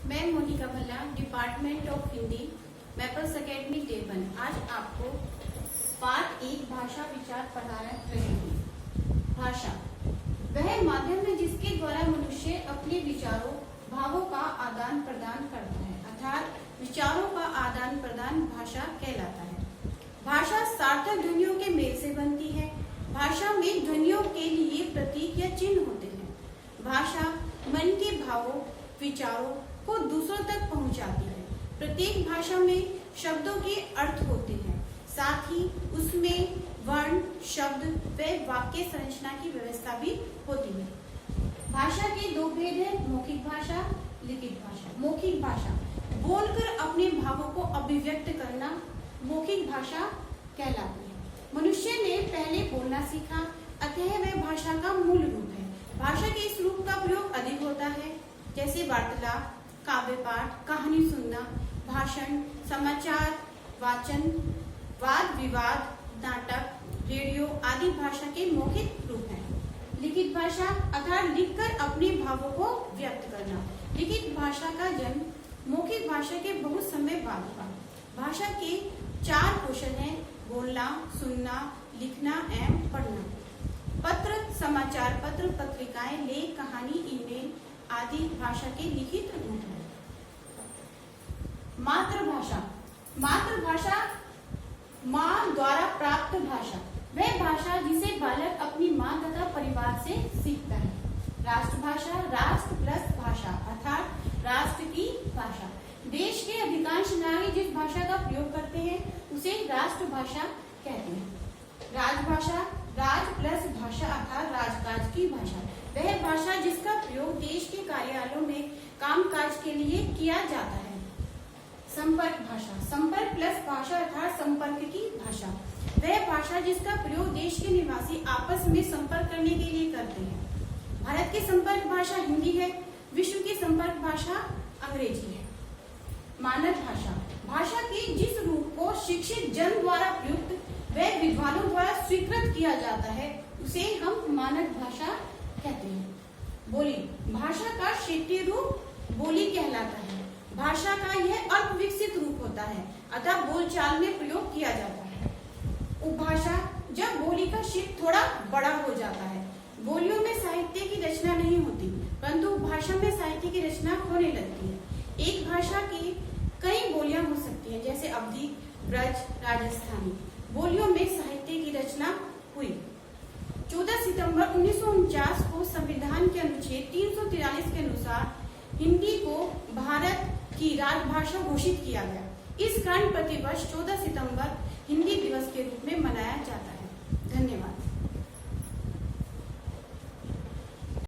मैं Monika Bhalla, department of Hindi, Maples academy Deoban. आज आपको पाठ 1 भाषा विचार पढ़ा रही हूँ। भाषा वह माध्यम है जिसके द्वारा मनुष्य अपने विचारों भावों का आदान प्रदान करता है, अर्थात विचारों का आदान प्रदान भाषा कहलाता है। भाषा सार्थक ध्वनियों के मेल से बनती है। भाषा में ध्वनियों के लिए प्रतीक या चिन्ह होते हैं। भाषा मन के भावों विचारों को दूसरों तक पहुंचाती है। प्रत्येक भाषा में शब्दों के अर्थ होते हैं, साथ ही उसमें वर्ण शब्द व वाक्य संरचना की व्यवस्था भी होती है। भाषा के 2 भेद हैं, मौखिक भाषा, लिखित भाषा। मौखिक भाषा बोलकर अपने भावों को अभिव्यक्त करना मौखिक भाषा कहलाती है। मनुष्य ने पहले बोलना सीखा, अतः वह भाषा का मूल रूप है। भाषा के इस रूप का प्रयोग अधिक होता है, जैसे वार्तालाप, काव्य पाठ, कहानी सुनना, भाषण, समाचार वाचन, वाद विवाद, नाटक, रेडियो आदि भाषा के मौखिक रूप हैं। लिखित भाषा अर्थात लिखकर अपने भावों को व्यक्त करना। लिखित भाषा का जन्म मौखिक भाषा के बहुत समय बाद हुआ। भाषा के 4 कौशल हैं, बोलना, सुनना, लिखना एवं पढ़ना। पत्र, समाचार पत्र, पत्रिकाएं, लेख, कहानी, ईमेल आदि भाषा के लिखित रूप हैं। मातृभाषा मातृभाषा माँ द्वारा प्राप्त भाषा, वह भाषा जिसे बालक अपनी माँ तथा परिवार से सीखता है। राष्ट्रभाषा राष्ट्र प्लस भाषा अर्थात राष्ट्र की भाषा। देश के अधिकांश नागरिक जिस भाषा का प्रयोग करते हैं उसे राष्ट्रभाषा कहते हैं। राजभाषा राज प्लस भाषा अर्थात राजकाज की भाषा, वह भाषा जिसका प्रयोग देश के कार्यालयों में कामकाज के लिए किया जाता है। संपर्क भाषा संपर्क प्लस भाषा अर्थात संपर्क की भाषा, वह भाषा जिसका प्रयोग देश के निवासी आपस में संपर्क करने के लिए करते हैं। भारत की संपर्क भाषा हिंदी है, विश्व की संपर्क भाषा अंग्रेजी है। मानक भाषा भाषा के जिस रूप को शिक्षित जन द्वारा प्रयुक्त व विद्वानों द्वारा स्वीकृत किया जाता है उसे हम मानक भाषा कहते हैं। बोली भाषा का क्षेत्रीय रूप बोली कहलाता है। भाषा का यह अल्प विकसित रूप होता है, अतः बोलचाल में प्रयोग किया जाता है। उपभाषा जब बोली का क्षेत्र थोड़ा बड़ा हो जाता है। बोलियों में साहित्य की रचना नहीं होती, परंतु भाषा में साहित्य की रचना होने लगती है। एक भाषा की कई बोलियां हो सकती हैं, जैसे अवधी, ब्रज, राजस्थानी। बोलियों में साहित्य की रचना हुई। 14 सितंबर 1949 को संविधान के अनुच्छेद 343 के अनुसार हिंदी को भारत की राजभाषा घोषित किया गया। इस कारण प्रतिवर्ष 14 सितंबर हिंदी दिवस के रूप में मनाया जाता है। धन्यवाद।